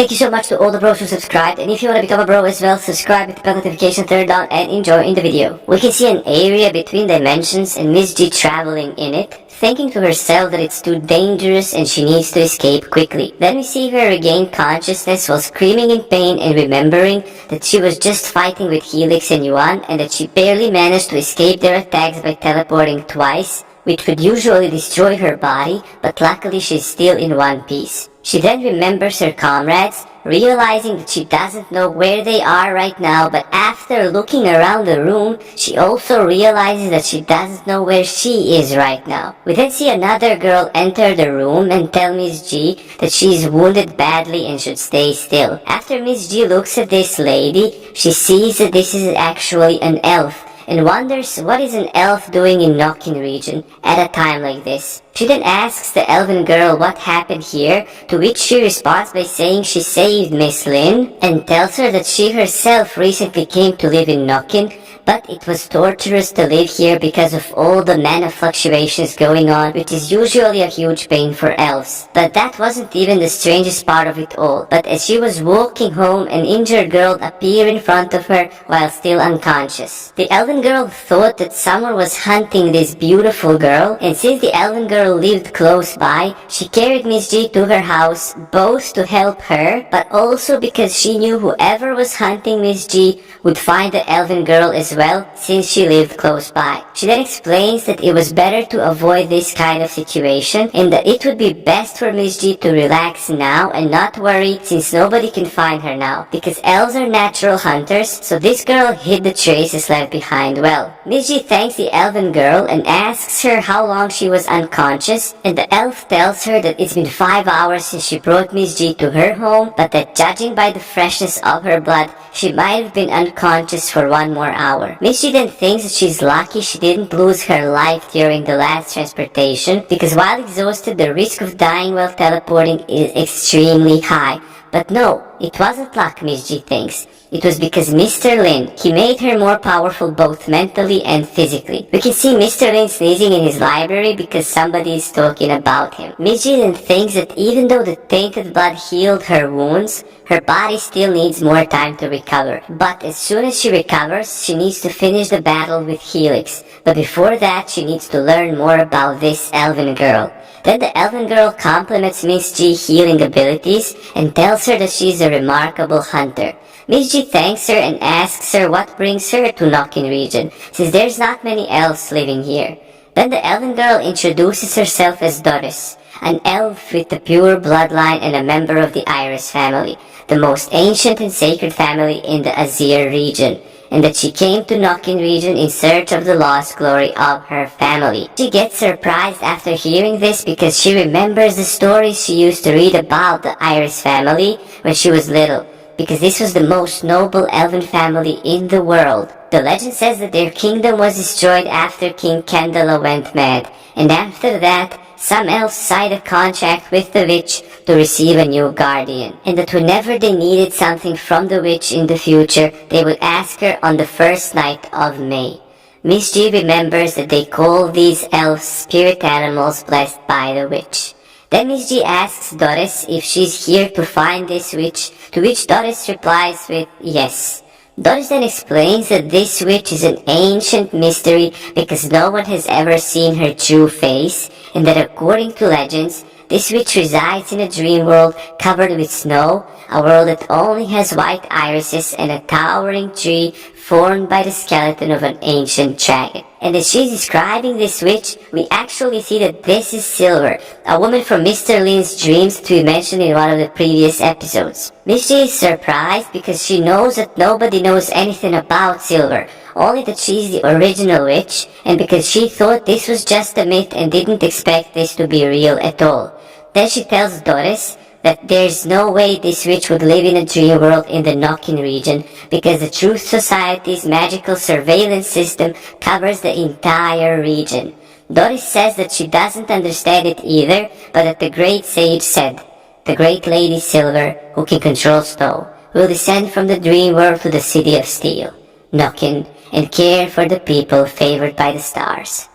Thank you so much to all the bros who subscribed, and if you want to become a bro as well, subscribe with the bell notification turned on and enjoy in the video. We can see an area between dimensions and Miss G traveling in it, thinking to herself that it's too dangerous and she needs to escape quickly. Then we see her regain consciousness while screaming in pain and remembering that she was just fighting with Helix and Yuan and that she barely managed to escape their attacks by teleporting twice, which would usually destroy her body, but luckily she's still in one piece. She then remembers her comrades, realizing that she doesn't know where they are right now, but after looking around the room, she also realizes that she doesn't know where she is right now. We then see another girl enter the room and tell Miss G that she is wounded badly and should stay still. After Miss G looks at this lady, she sees that this is actually an elf, and wonders what is an elf doing in Nokin region at a time like this. She then asks the elven girl what happened here, to which she responds by saying she saved Miss Lin, and tells her that she herself recently came to live in Nokin, but it was torturous to live here because of all the mana fluctuations going on, which is usually a huge pain for elves. But that wasn't even the strangest part of it all. But as she was walking home, an injured girl appeared in front of her while still unconscious. The elven girl thought that someone was hunting this beautiful girl, and since the elven girl lived close by, she carried Miss G to her house, both to help her, but also because she knew whoever was hunting Miss G would find the elven girl as well, since she lived close by. She then explains that it was better to avoid this kind of situation, and that it would be best for Miss G to relax now and not worry, since nobody can find her now, because elves are natural hunters, so this girl hid the traces left behind well. Miss G thanks the elven girl and asks her how long she was unconscious, and the elf tells her that it's been 5 hours since she brought Miss G to her home, but that judging by the freshness of her blood, she might have been unconscious for 1 more hour. Miss G then thinks that she's lucky she didn't lose her life during the last transportation, because while exhausted, the risk of dying while teleporting is extremely high. But no, it wasn't luck, Miss G thinks. It was because Mr. Lin, he made her more powerful both mentally and physically. We can see Mr. Lin sneezing in his library because somebody is talking about him. Miss G then thinks that even though the tainted blood healed her wounds, her body still needs more time to recover. But as soon as she recovers, she needs to finish the battle with Helix. But before that, she needs to learn more about this elven girl. Then the elven girl compliments Miss G's healing abilities and tells her that she is a remarkable hunter. Miss G thanks her and asks her what brings her to Nokin region, since there's not many elves living here. Then the elven girl introduces herself as Doris, an elf with a pure bloodline and a member of the Iris family, the most ancient and sacred family in the Azir region, and that she came to Nokin region in search of the lost glory of her family. She gets surprised after hearing this because she remembers the stories she used to read about the Iris family when she was little, because this was the most noble elven family in the world. The legend says that their kingdom was destroyed after King Candela went mad, and after that, some elves signed a contract with the witch to receive a new guardian, and that whenever they needed something from the witch in the future, they would ask her on the first night of May. Miss G remembers that they call these elves spirit animals blessed by the witch. Then Miss G asks Doris if she's here to find this witch, to which Doris replies with yes. Doris then explains that this witch is an ancient mystery because no one has ever seen her true face, and that according to legends, this witch resides in a dream world covered with snow, a world that only has white irises and a towering tree formed by the skeleton of an ancient dragon. And as she's describing this witch, we actually see that this is Silver, a woman from Mr. Lin's dreams that we mentioned in one of the previous episodes. Miss G is surprised because she knows that nobody knows anything about Silver, only that she's the original witch, and because she thought this was just a myth and didn't expect this to be real at all. Then she tells Doris that there's no way this witch would live in a dream world in the Nokin region because the Truth Society's magical surveillance system covers the entire region. Doris says that she doesn't understand it either, but that the great sage said, "The great lady Silver, who can control snow, will descend from the dream world to the city of steel, Nokin, and care for the people favored by the stars."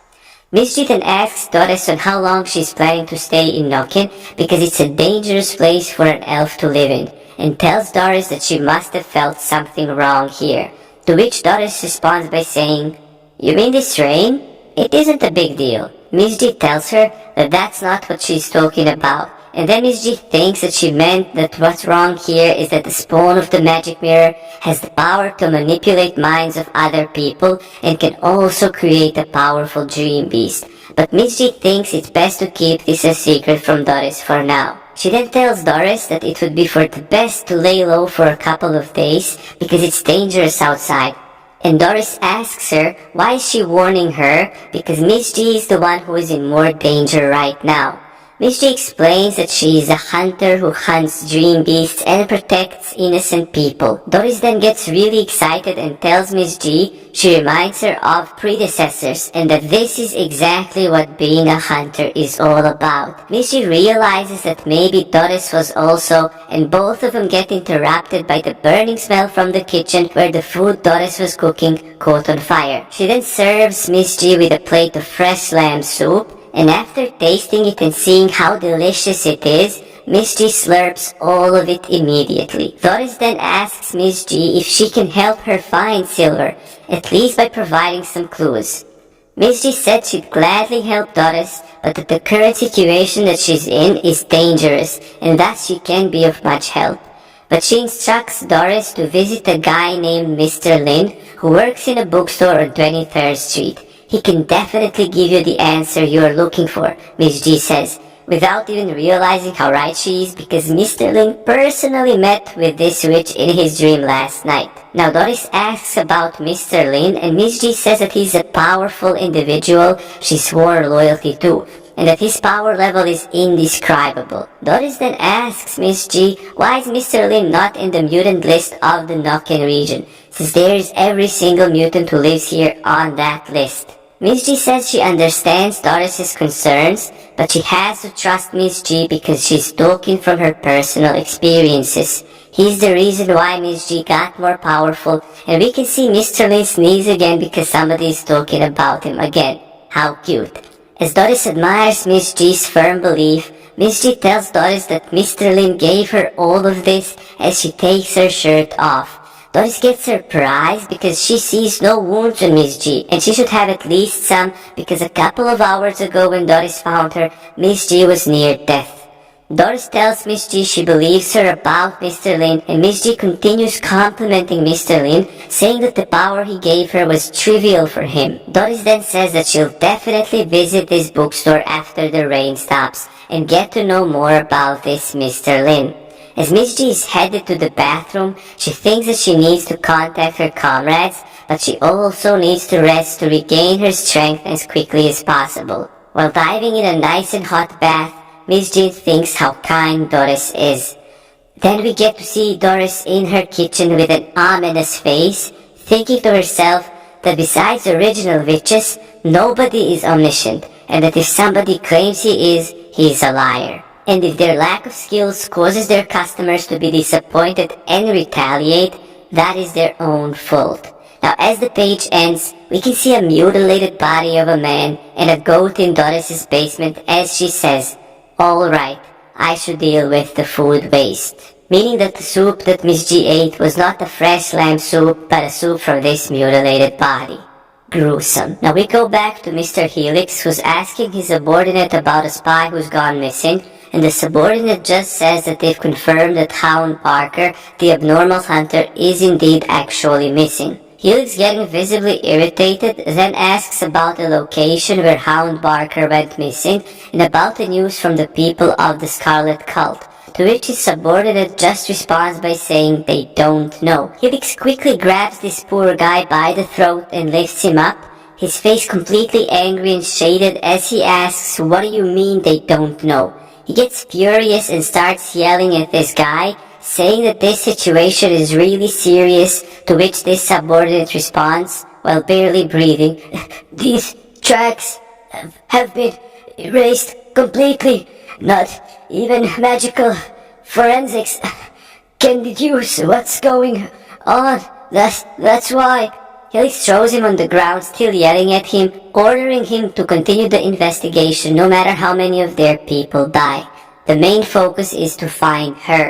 Miss G then asks Doris on how long she's planning to stay in Nokin because it's a dangerous place for an elf to live in, and tells Doris that she must have felt something wrong here. To which Doris responds by saying, "You mean this rain? It isn't a big deal." Miss G tells her that that's not what she's talking about, and then Miss G thinks that she meant that what's wrong here is that the spawn of the magic mirror has the power to manipulate minds of other people and can also create a powerful dream beast. But Miss G thinks it's best to keep this a secret from Doris for now. She then tells Doris that it would be for the best to lay low for a couple of days because it's dangerous outside. And Doris asks her why is she warning her, because Miss G is the one who is in more danger right now. Miss G explains that she is a hunter who hunts dream beasts and protects innocent people. Doris then gets really excited and tells Miss G she reminds her of predecessors and that this is exactly what being a hunter is all about. Miss G realizes that maybe Doris was also, and both of them get interrupted by the burning smell from the kitchen where the food Doris was cooking caught on fire. She then serves Miss G with a plate of fresh lamb soup, and after tasting it and seeing how delicious it is, Miss G slurps all of it immediately. Doris then asks Miss G if she can help her find Silver, at least by providing some clues. Miss G said she'd gladly help Doris, but that the current situation that she's in is dangerous, and thus she can't be of much help. But she instructs Doris to visit a guy named Mr. Lin, who works in a bookstore on 23rd Street. "He can definitely give you the answer you are looking for," Miss G says, without even realizing how right she is because Mr. Lin personally met with this witch in his dream last night. Now Doris asks about Mr. Lin, and Miss G says that he's a powerful individual she swore loyalty to, and that his power level is indescribable. Doris then asks Miss G why is Mr. Lin not in the mutant list of the Nokken region, since there is every single mutant who lives here on that list. Miss G says she understands Doris's concerns, but she has to trust Miss G because she's talking from her personal experiences. He's the reason why Miss G got more powerful, and we can see Mr. Lin sneeze again because somebody is talking about him again. How cute. As Doris admires Miss G's firm belief, Miss G tells Doris that Mr. Lin gave her all of this as she takes her shirt off. Doris gets surprised because she sees no wounds on Miss G, and she should have at least some because a couple of hours ago when Doris found her, Miss G was near death. Doris tells Miss G she believes her about Mr. Lin, and Miss G continues complimenting Mr. Lin, saying that the power he gave her was trivial for him. Doris then says that she'll definitely visit this bookstore after the rain stops and get to know more about this Mr. Lin. As Miss G is headed to the bathroom, she thinks that she needs to contact her comrades, but she also needs to rest to regain her strength as quickly as possible. While diving in a nice and hot bath, Miss G thinks how kind Doris is. Then we get to see Doris in her kitchen with an ominous face, thinking to herself that besides original witches, nobody is omniscient, and that if somebody claims he is a liar. And if their lack of skills causes their customers to be disappointed and retaliate, that is their own fault. Now as the page ends, we can see a mutilated body of a man and a goat in Doris's basement as she says, "Alright, I should deal with the food waste." Meaning that the soup that Miss G ate was not a fresh lamb soup, but a soup from this mutilated body. Gruesome. Now we go back to Mr. Helix, who's asking his subordinate about a spy who's gone missing, and the subordinate just says that they've confirmed that Hound Parker, the abnormal hunter, is indeed actually missing. Helix, getting visibly irritated, then asks about the location where Hound Parker went missing and about the news from the people of the Scarlet Cult, to which his subordinate just responds by saying they don't know. Helix quickly grabs this poor guy by the throat and lifts him up, his face completely angry and shaded as he asks, "What do you mean they don't know?" He gets furious and starts yelling at this guy, saying that this situation is really serious, to which this subordinate responds, while barely breathing, "These tracks have been erased completely. Not even magical forensics can deduce what's going on. That's why." Helix throws him on the ground, still yelling at him, ordering him to continue the investigation no matter how many of their people die. The main focus is to find her.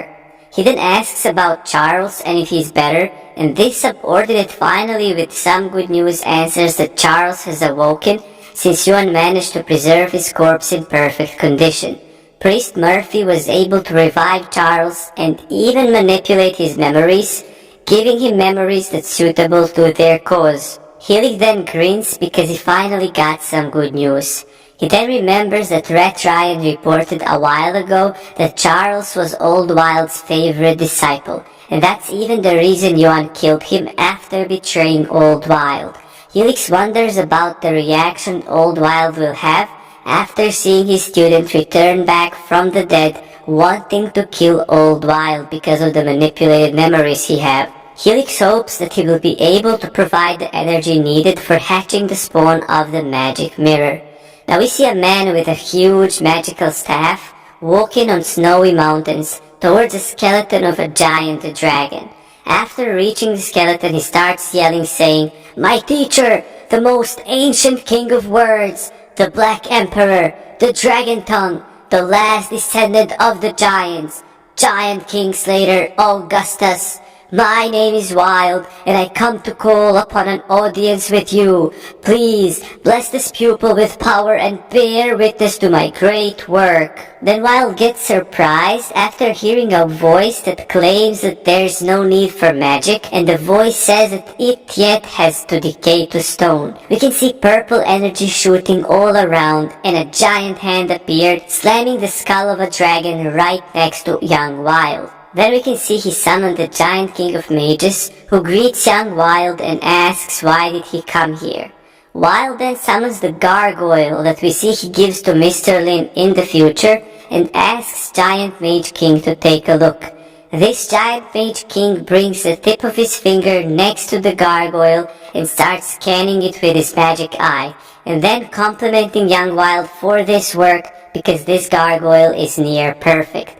He then asks about Charles and if he's better, and this subordinate finally with some good news answers that Charles has awoken since Yuan managed to preserve his corpse in perfect condition. Priest Murphy was able to revive Charles and even manipulate his memories, giving him memories that's suitable to their cause. Helig then grins because he finally got some good news. He then remembers that Rat Ryan reported a while ago that Charles was Old Wild's favorite disciple, and that's even the reason Yuan killed him after betraying Old Wild. Helix wonders about the reaction Old Wild will have after seeing his student return back from the dead, wanting to kill Old Wild because of the manipulated memories he have. Helix hopes that he will be able to provide the energy needed for hatching the spawn of the magic mirror. Now we see a man with a huge magical staff walking on snowy mountains towards the skeleton of a giant dragon. After reaching the skeleton, he starts yelling, saying, "My teacher, the most ancient king of words, the Black Emperor, the Dragon Tongue, the last descendant of the giants, Giant King Slater Augustus. My name is Wild, and I come to call upon an audience with you. Please, bless this pupil with power and bear witness to my great work." Then Wild gets surprised after hearing a voice that claims that there's no need for magic, and the voice says that it yet has to decay to stone. We can see purple energy shooting all around, and a giant hand appeared, slamming the skull of a dragon right next to young Wild. Then we can see he summoned the giant king of mages, who greets young Wild and asks why did he come here. Wild then summons the gargoyle that we see he gives to Mr. Lin in the future and asks Giant Mage King to take a look. This Giant Mage King brings the tip of his finger next to the gargoyle and starts scanning it with his magic eye, and then complimenting young Wild for this work because this gargoyle is near perfect.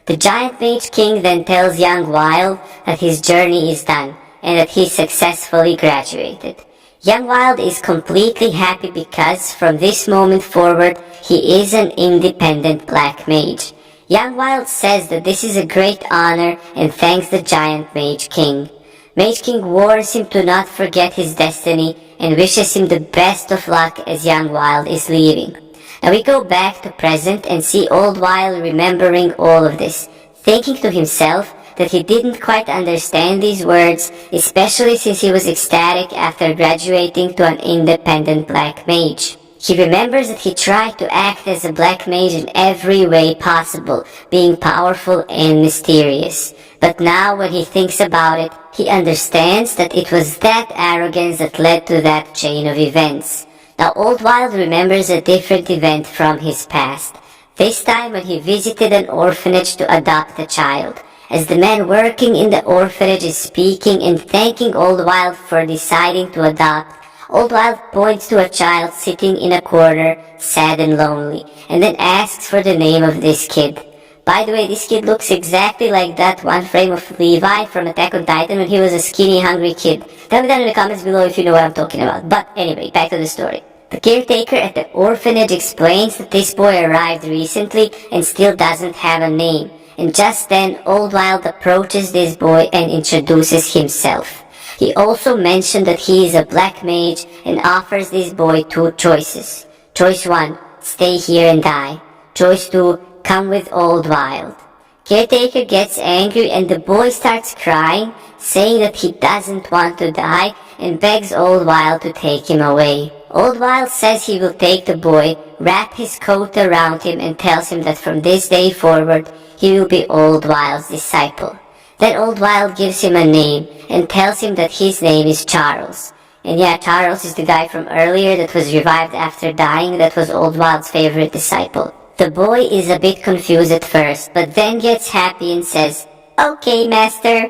The Giant Mage King then tells young Wild that his journey is done and that he successfully graduated. Young Wild is completely happy because from this moment forward he is an independent black mage. Young Wild says that this is a great honor and thanks the Giant Mage King. Mage King warns him to not forget his destiny and wishes him the best of luck as young Wild is leaving. Now we go back to present and see Old Wild remembering all of this, thinking to himself that he didn't quite understand these words, especially since he was ecstatic after graduating to an independent black mage. He remembers that he tried to act as a black mage in every way possible, being powerful and mysterious. But now when he thinks about it, he understands that it was that arrogance that led to that chain of events. Now Old Wild remembers a different event from his past, this time when he visited an orphanage to adopt a child. As the man working in the orphanage is speaking and thanking Old Wild for deciding to adopt, Old Wild points to a child sitting in a corner, sad and lonely, and then asks for the name of this kid. By the way, this kid looks exactly like that one frame of Levi from Attack on Titan when he was a skinny, hungry kid. Tell me down in the comments below if you know what I'm talking about. But anyway, back to the story. The caretaker at the orphanage explains that this boy arrived recently and still doesn't have a name. And just then, Old Wild approaches this boy and introduces himself. He also mentioned that he is a black mage and offers this boy two choices. Choice 1, stay here and die. Choice 2, come with Old Wild. Caretaker gets angry and the boy starts crying, saying that he doesn't want to die and begs Old Wild to take him away. Old Wild says he will take the boy, wrap his coat around him and tells him that from this day forward, he will be Old Wild's disciple. Then Old Wild gives him a name and tells him that his name is Charles. And yeah, Charles is the guy from earlier that was revived after dying that was Old Wild's favorite disciple. The boy is a bit confused at first, but then gets happy and says, "Okay, master."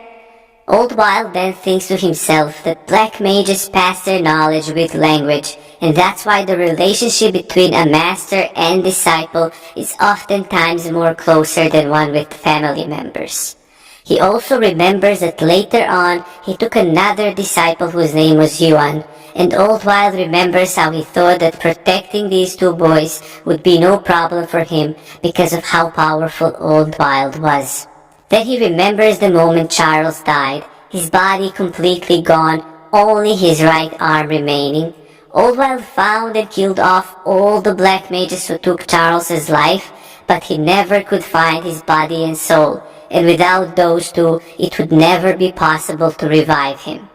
Old Wild then thinks to himself that black mages pass their knowledge with language, and that's why the relationship between a master and disciple is oftentimes more closer than one with family members. He also remembers that later on he took another disciple whose name was Yuan, and Old Wild remembers how he thought that protecting these two boys would be no problem for him because of how powerful Old Wild was. Then he remembers the moment Charles died, his body completely gone, only his right arm remaining. Old Wild found and killed off all the black mages who took Charles's life, but he never could find his body and soul, and without those two, it would never be possible to revive him.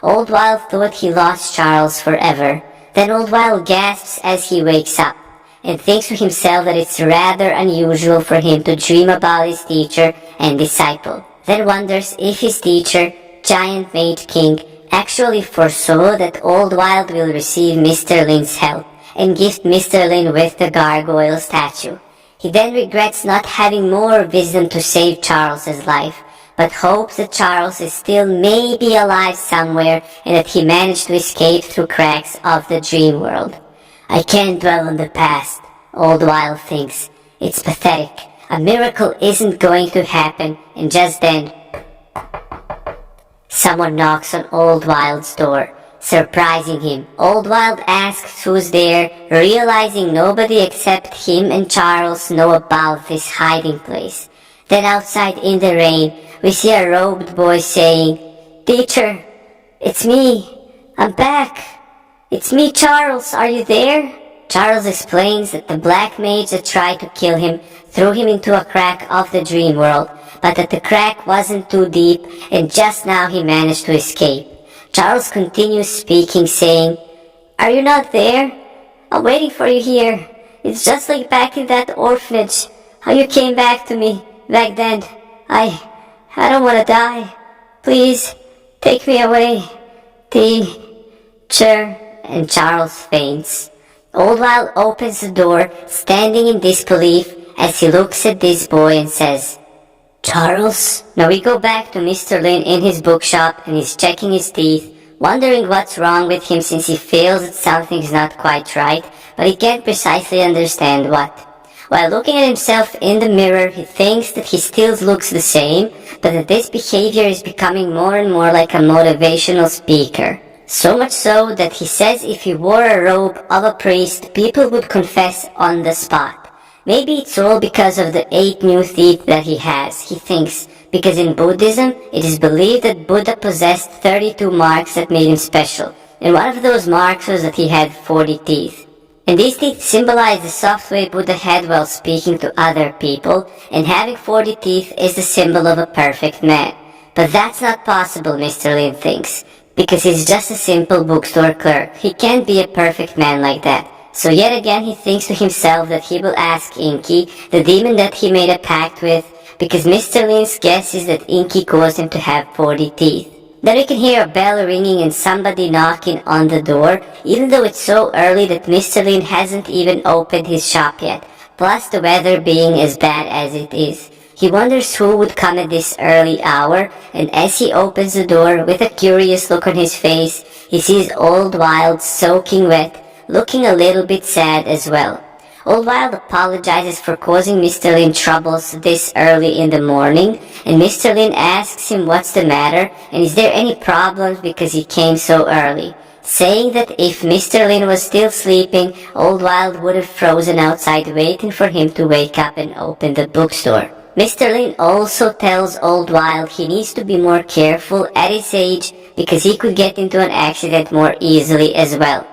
Old Wild thought he lost Charles forever. Then Old Wild gasps as he wakes up, and thinks to himself that it's rather unusual for him to dream about his teacher and disciple. Then wonders if his teacher, Giant Mage King, actually foresaw that Old Wild will receive Mr. Lin's help, and gift Mr. Lin with the gargoyle statue. He then regrets not having more wisdom to save Charles's life, but hopes that Charles is still maybe alive somewhere and that he managed to escape through cracks of the dream world. I can't dwell on the past, Old Wild thinks. It's pathetic. A miracle isn't going to happen, and just then, someone knocks on Old Wild's door, surprising him. Old Wild asks who's there, realizing nobody except him and Charles know about this hiding place. Then outside in the rain, we see a robed boy saying, "Teacher, it's me. I'm back. It's me, Charles. Are you there?" Charles explains that the black mage that tried to kill him threw him into a crack of the dream world, but that the crack wasn't too deep and just now he managed to escape. Charles continues speaking, saying, "Are you not there? I'm waiting for you here. It's just like back in that orphanage, how you came back to me back then. I don't want to die. Please, take me away. Teacher." And Charles faints. Old Wild opens the door, standing in disbelief as he looks at this boy and says, "Charles?" Now we go back to Mr. Lin in his bookshop, and he's checking his teeth, wondering what's wrong with him since he feels that something's not quite right, but he can't precisely understand what. While looking at himself in the mirror, he thinks that he still looks the same, but that this behavior is becoming more and more like a motivational speaker. So much so that he says if he wore a robe of a priest, people would confess on the spot. Maybe it's all because of the 8 new teeth that he has, he thinks, because in Buddhism, it is believed that Buddha possessed 32 marks that made him special, and one of those marks was that he had 40 teeth. And these teeth symbolize the soft way Buddha had while speaking to other people, and having 40 teeth is the symbol of a perfect man. But that's not possible, Mr. Lin thinks, because he's just a simple bookstore clerk. He can't be a perfect man like that. So yet again he thinks to himself that he will ask Inky, the demon that he made a pact with, because Mr. Lin's guess is that Inky caused him to have 40 teeth. Then we can hear a bell ringing and somebody knocking on the door, even though it's so early that Mr. Lin hasn't even opened his shop yet, plus the weather being as bad as it is. He wonders who would come at this early hour, and as he opens the door with a curious look on his face, he sees Old Wild soaking wet, looking a little bit sad as well. Old Wild apologizes for causing Mr. Lin troubles this early in the morning, and Mr. Lin asks him what's the matter and is there any problems because he came so early, saying that if Mr. Lin was still sleeping, Old Wild would have frozen outside waiting for him to wake up and open the bookstore. Mr. Lin also tells Old Wild he needs to be more careful at his age because he could get into an accident more easily as well.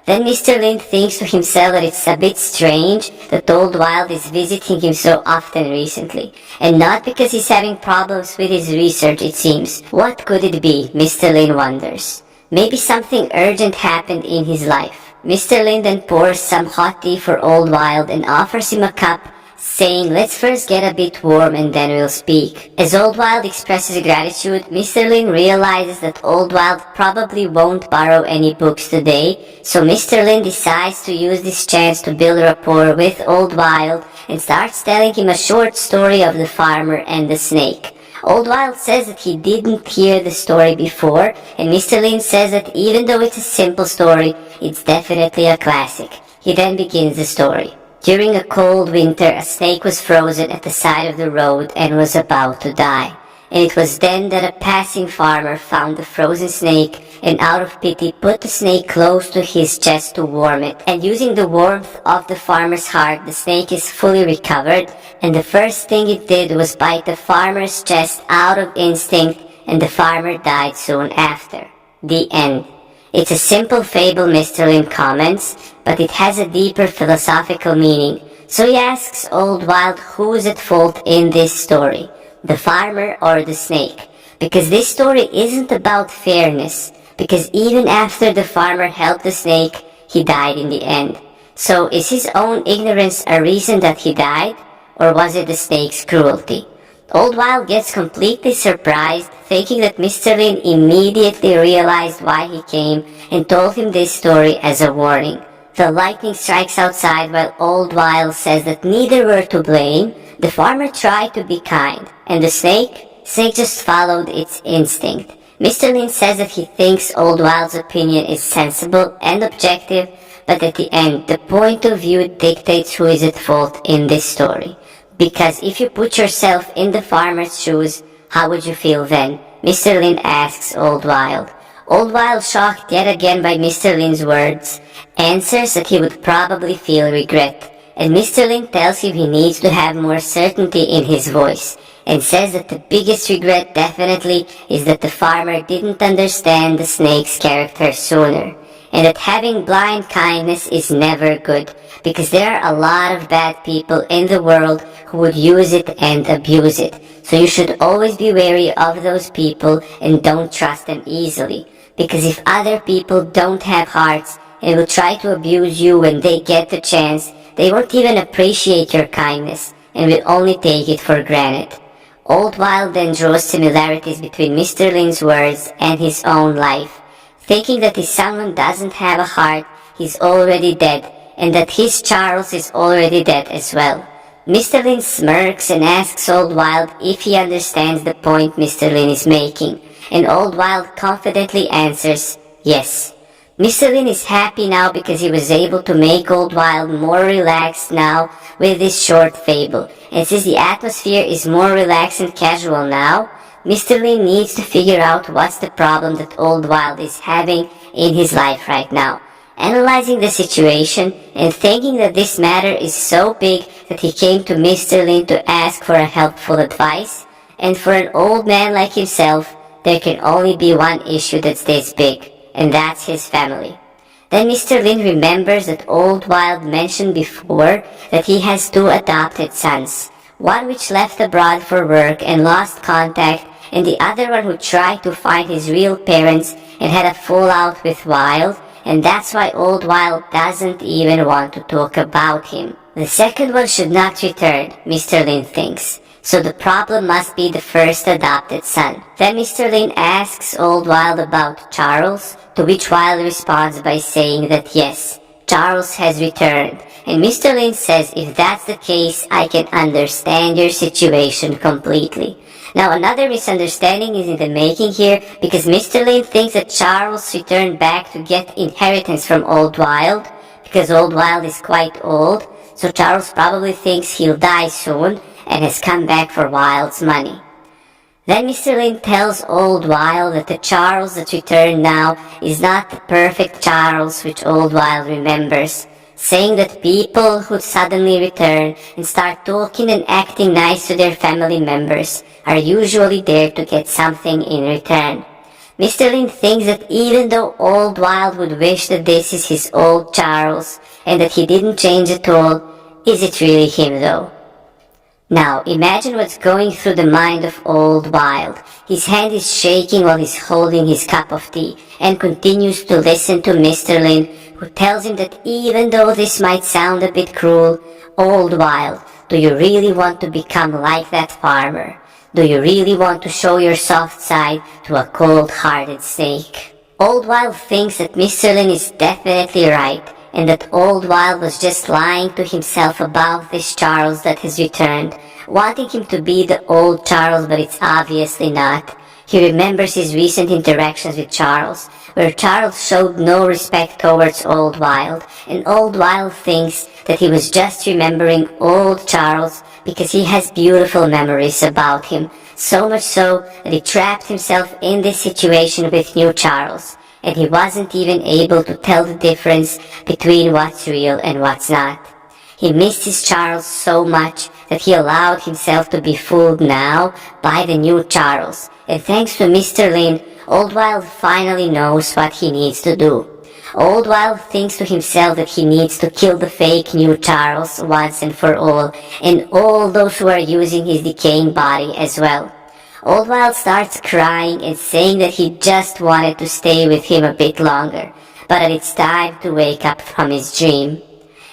Then Mr. Lin thinks to himself that it's a bit strange that Old Wild is visiting him so often recently, and not because he's having problems with his research it seems. What could it be, Mr. Lin wonders. Maybe something urgent happened in his life. Mr. Lin then pours some hot tea for Old Wild and offers him a cup, saying let's first get a bit warm and then we'll speak. As Old Wild expresses gratitude, Mr. Lin realizes that Old Wild probably won't borrow any books today, so Mr. Lin decides to use this chance to build rapport with Old Wild and starts telling him a short story of the farmer and the snake. Old Wild says that he didn't hear the story before, and Mr. Lin says that even though it's a simple story, it's definitely a classic. He then begins the story. During a cold winter, a snake was frozen at the side of the road and was about to die. and it was then that a passing farmer found the frozen snake and out of pity put the snake close to his chest to warm it. And using the warmth of the farmer's heart, the snake is fully recovered, and the first thing it did was bite the farmer's chest out of instinct, and the farmer died soon after. The end. It's a simple fable, Mr. Lin comments, but it has a deeper philosophical meaning. So he asks Old Wild who is at fault in this story, the farmer or the snake? Because this story isn't about fairness, because even after the farmer helped the snake, he died in the end. So is his own ignorance a reason that he died, or was it the snake's cruelty? Old Wild gets completely surprised, thinking that Mr. Lin immediately realized why he came and told him this story as a warning. The lightning strikes outside while Old Wild says that neither were to blame. The farmer tried to be kind, and the snake just followed its instinct. Mr. Lin says that he thinks Old Wild's opinion is sensible and objective, but at the end, the point of view dictates who is at fault in this story. Because if you put yourself in the farmer's shoes, how would you feel then? Mr. Lin asks Old Wild. Old Wild, shocked yet again by Mr. Lin's words, answers that he would probably feel regret. And Mr. Lin tells him he needs to have more certainty in his voice, and says that the biggest regret definitely is that the farmer didn't understand the snake's character sooner, and that having blind kindness is never good, because there are a lot of bad people in the world who would use it and abuse it. So you should always be wary of those people and don't trust them easily, because if other people don't have hearts and will try to abuse you when they get the chance, they won't even appreciate your kindness and will only take it for granted. Old Wild then draws similarities between Mr. Lin's words and his own life, thinking that if someone doesn't have a heart, he's already dead, and that his Charles is already dead as well. Mr. Lin smirks and asks Old Wild if he understands the point Mr. Lin is making, and Old Wild confidently answers, yes. Mr. Lin is happy now because he was able to make Old Wild more relaxed now with this short fable, and since the atmosphere is more relaxed and casual now, Mr. Lin needs to figure out what's the problem that Old Wild is having in his life right now. Analyzing the situation and thinking that this matter is so big that he came to Mr. Lin to ask for a helpful advice, and for an old man like himself, there can only be one issue that's this big, and that's his family. Then Mr. Lin remembers that Old Wild mentioned before that he has 2 adopted sons, one which left abroad for work and lost contact, and the other one who tried to find his real parents and had a fallout with Wild, and that's why Old Wild doesn't even want to talk about him. The second one should not return, Mr. Lin thinks, so the problem must be the first adopted son. Then Mr. Lin asks Old Wild about Charles, to which Wild responds by saying that yes, Charles has returned, and Mr. Lin says if that's the case, I can understand your situation completely. Now another misunderstanding is in the making here, because Mr. Lin thinks that Charles returned back to get inheritance from Old Wild, because Old Wild is quite old, so Charles probably thinks he'll die soon, and has come back for Wild's money. Then Mr. Lin tells Old Wild that the Charles that returned now is not the perfect Charles which Old Wild remembers, saying that people who suddenly return and start talking and acting nice to their family members are usually there to get something in return. Mr. Lin thinks that even though Old Wild would wish that this is his old Charles and that he didn't change at all, is it really him though? Now, imagine what's going through the mind of Old Wild. His hand is shaking while he's holding his cup of tea, and continues to listen to Mr. Lin, who tells him that even though this might sound a bit cruel, Old Wild, do you really want to become like that farmer? Do you really want to show your soft side to a cold-hearted snake? Old Wild thinks that Mr. Lin is definitely right, and that Old Wild was just lying to himself about this Charles that has returned, wanting him to be the old Charles, but it's obviously not. He remembers his recent interactions with Charles, where Charles showed no respect towards Old Wild, and Old Wild thinks that he was just remembering old Charles because he has beautiful memories about him, So much so that he trapped himself in this situation with new Charles, and he wasn't even able to tell the difference between what's real and what's not. He missed his Charles so much that he allowed himself to be fooled now by the new Charles, and thanks to Mr. Lin, Old Wild finally knows what he needs to do. Old Wild thinks to himself that he needs to kill the fake new Charles once and for all, and all those who are using his decaying body as well. Old Wild starts crying and saying that he just wanted to stay with him a bit longer, but that it's time to wake up from his dream.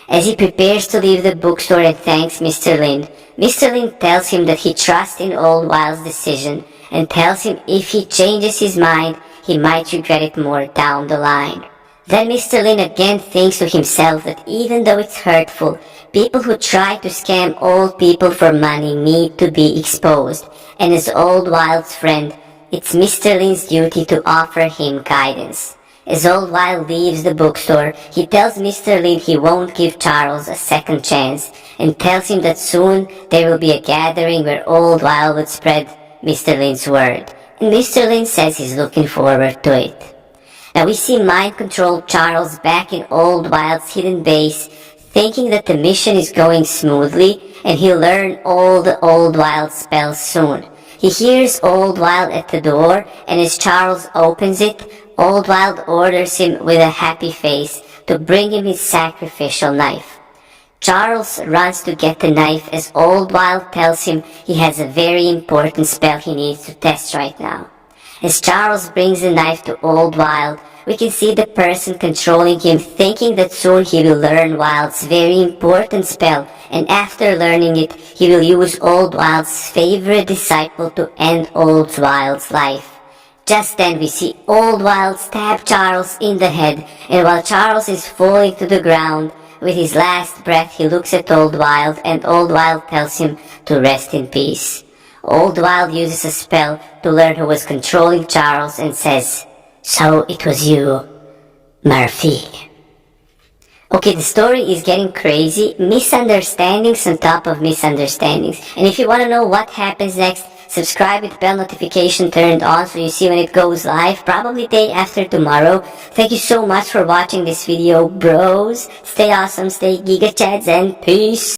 As he prepares to leave the bookstore and thanks Mr. Lin, Mr. Lin tells him that he trusts in Old Wild's decision and tells him if he changes his mind, he might regret it more down the line. Then Mr. Lin again thinks to himself that even though it's hurtful, people who try to scam old people for money need to be exposed, and as Old Wild's friend, it's Mr. Lin's duty to offer him guidance. As Old Wild leaves the bookstore, he tells Mr. Lin he won't give Charles a second chance, and tells him that soon there will be a gathering where Old Wild would spread Mr. Lin's word, and Mr. Lin says he's looking forward to it. Now we see mind-controlled Charles back in Old Wild's hidden base, thinking that the mission is going smoothly and he'll learn all the Old Wild spells soon. He hears Old Wild at the door, and as Charles opens it, Old Wild orders him with a happy face to bring him his sacrificial knife. Charles runs to get the knife as Old Wild tells him he has a very important spell he needs to test right now. As Charles brings the knife to Old Wild, we can see the person controlling him thinking that soon he will learn Wild's very important spell, and after learning it, he will use Old Wild's favorite disciple to end Old Wild's life. Just then we see Old Wild stab Charles in the head, and while Charles is falling to the ground, with his last breath he looks at Old Wild, and Old Wild tells him to rest in peace. Old Wild uses a spell to learn who was controlling Charles and says, "So it was you, Murphy." Okay, the story is getting crazy, misunderstandings on top of misunderstandings. And if you want to know what happens next, subscribe with bell notification turned on so you see when it goes live, probably day after tomorrow. Thank you so much for watching this video, bros. Stay awesome, stay giga chads, and peace.